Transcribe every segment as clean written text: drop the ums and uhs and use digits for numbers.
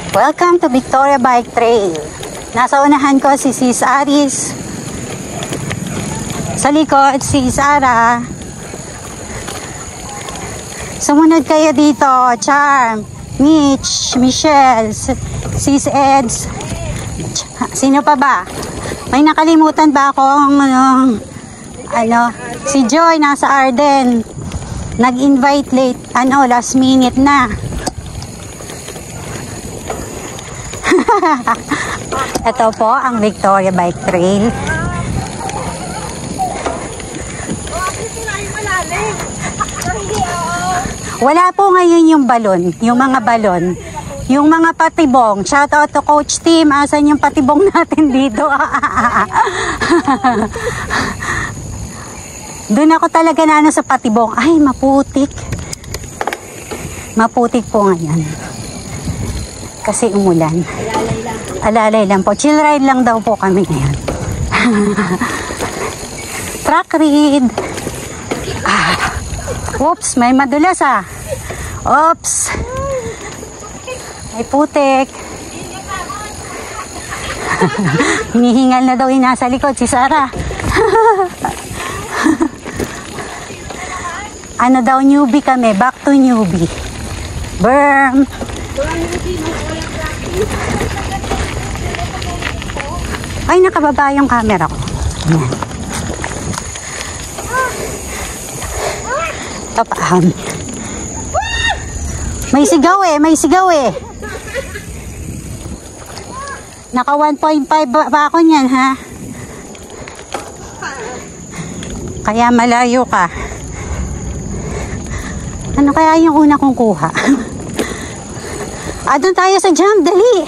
Welcome to Victoria Bike Trail. Nasa unahan ko si Sis Aris. Sa likod si Sarah. Sumunod kayo dito. Charm, Mitch, Michelle, Sis Eds. Sino pa ba? May nakalimutan ba akong si Joy nasa Arden. Nag-invite late, last minute na. Ito po ang Victoria Bike Trail. Wala po ngayon yung balon, yung mga balon, yung mga patibong. Shout out to Coach Team. Asan yung patibong natin dito? Doon ako talaga sa patibong. Ay, maputik. Maputik po ngayon. Kasi umulan. Alalay lang po. Chill ride lang daw po kami ngayon. Track ride. Oops, may madulas Oops. May putik. Hinihingal na daw yung nasa likod si Sarah. Ano daw, newbie kami. Back to newbie. Berm. Ay, nakababa yung camera ko. Ayan. Ito pa. May sigaw may sigaw Naka 1.5 ba ako niyan, ha? Kaya malayo ka. Ano kaya yung una kong kuha? Doon tayo sa jump, dali.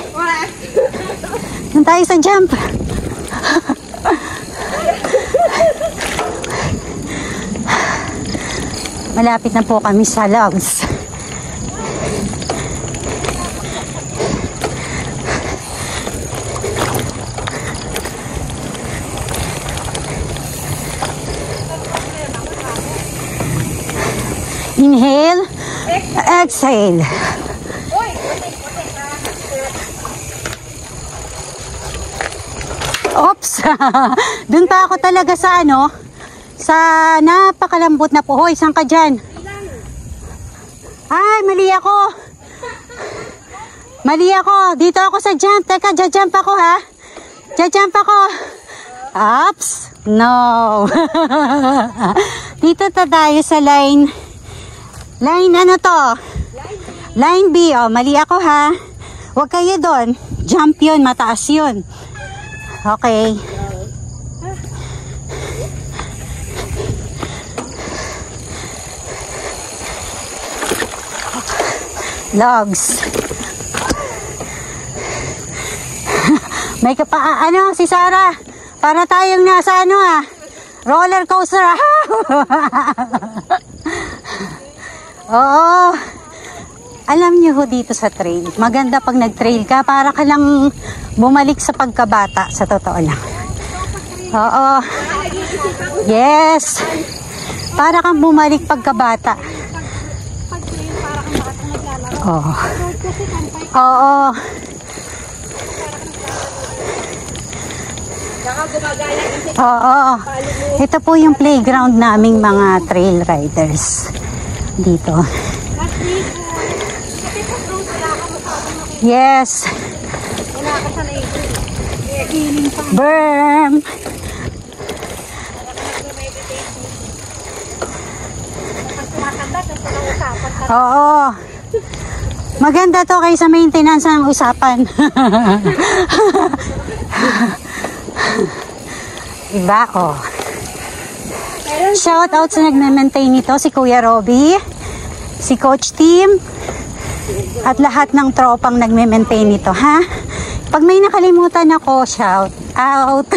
Doon tayo sa jump. Malapit na po kami sa logs. Inhale, exhale. Oops. Doon pa ako talaga sa sa napakalambot na po. Hoy, saan ka dyan? Ay, mali ako. Mali ako. Dito ako sa jump. Teka, jump ako, ha? Jump ako. Oops. No. Dito tayo sa line. Line ano to? Line B. Mali ako, ha? Huwag kayo doon. Jump yun. Mataas yun. Okay. Logs. May si Sarah. Para tayong nasa roller coaster. Oo. Alam niyo ho dito sa trail, maganda pag nag-trail ka, para ka lang bumalik sa pagkabata, sa totoo lang. Oo. Yes. Para kang bumalik pagkabata. Oo. Oo. Oo. Ito po yung playground naming mga trail riders dito. Yes. Berm. Oo. Maganda to kaysa maintenance ng usapan. Diba? Shout out sa nagme-maintain nito, si Kuya Robby, si Coach Team, at lahat ng tropang nagme-maintain nito, ha? Pag may nakalimutan ako, shout out.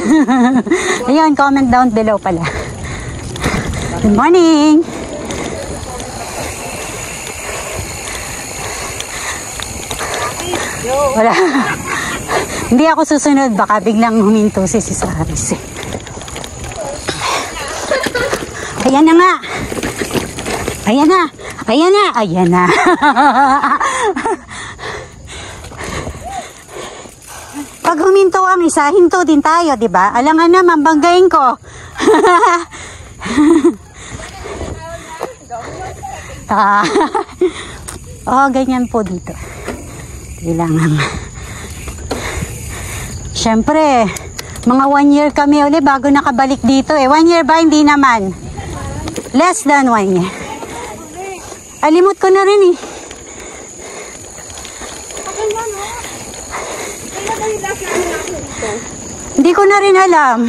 Ayun, comment down below pala. Good morning! Wala. Hindi ako susunod, baka biglang huminto si Aris. Ayan na nga. Ayan na. Ayan na. Ayan na. Pag huminto ang isa, hinto din tayo, di ba? Alangan naman, banggain ko. Oh, ganyan po dito. Kailangan. Siyempre, mga 1 year kami ulit bago nakabalik dito eh. 1 year ba? Hindi naman. Less than 1 year. Alimot ko na rin eh. Hindi ko na rin alam.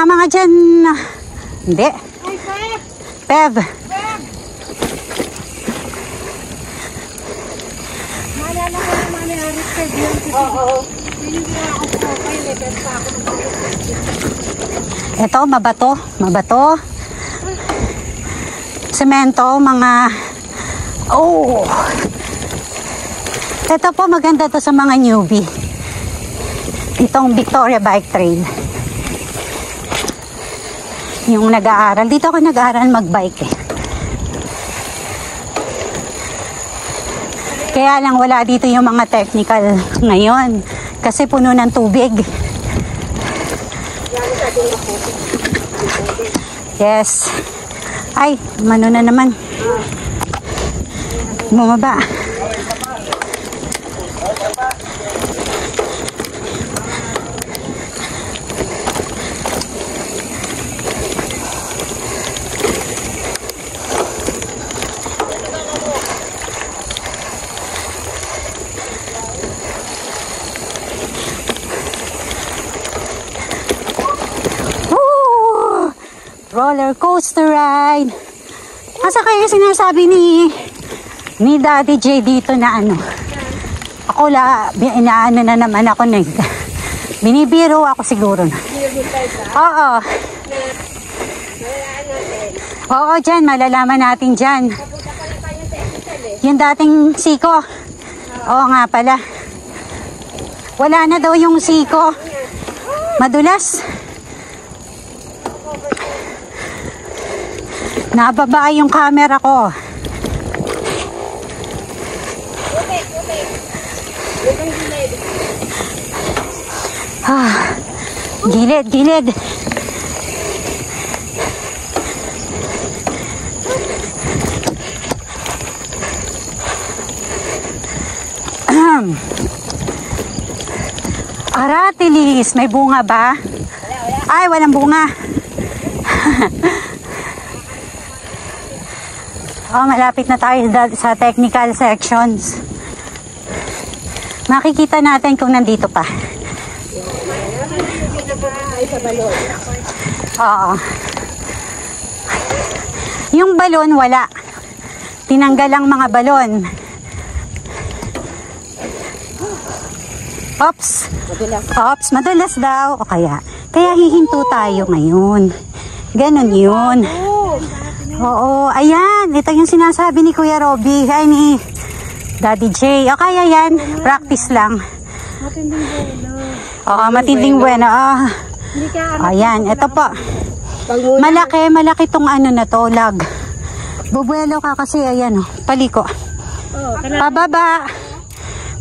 Mga dyan... Hindi. Pev. Maalala ko naman ni Aris Pev yun. Oo. Ito, mabato. Mabato. Semento, mga... Oh! Ito po, maganda to sa mga newbie. Itong Victoria Bike Trail. Yung nag-aaral. Dito ako nag-aaral mag-bike eh. Kaya lang wala dito yung mga technical ngayon. Kasi puno ng tubig. Yes. Ay, mano na naman. Bumaba. Roller coaster ride. Asa kayo sinasabi ni Daddy J dito na ano? Ako inaano na naman ako na. Binibiro ako siguro na. Oo. Oo, dyan. Malalaman natin dyan. Yung dating siko. Oo nga pala. Wala na daw yung siko. Madulas. Nababa yung camera ko. Gilid, gilid. Aratilis, may bunga ba? Ay, walang bunga. Oh, malapit na tayo sa technical sections. Makikita natin kung nandito pa. Oo. Yung balon, wala. Tinanggal ang mga balon. Oops. Oops, madulas daw. O kaya hihinto tayo ngayon. Ganon yun. Oo, ayan. Ito yung sinasabi ni Kuya Robby. Ay, ni Daddy J. O kaya yan, practice lang. Matinding buwelo. Oo, matinding buwelo. Ayan, ito po. Malaki tong ano na to, lag. Bubuelo ka kasi, ayan o, paliko. Pababa.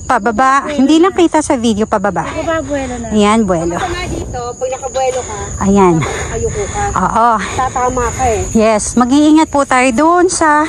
Pababa. Hindi lang kita sa video, pababa. Buwelo na. Ayan, buwelo. Dito, pag nakabuelo ka, ayan. ayuko ka. Oo. Tatama ka eh. Yes, mag-iingat po tayo doon sa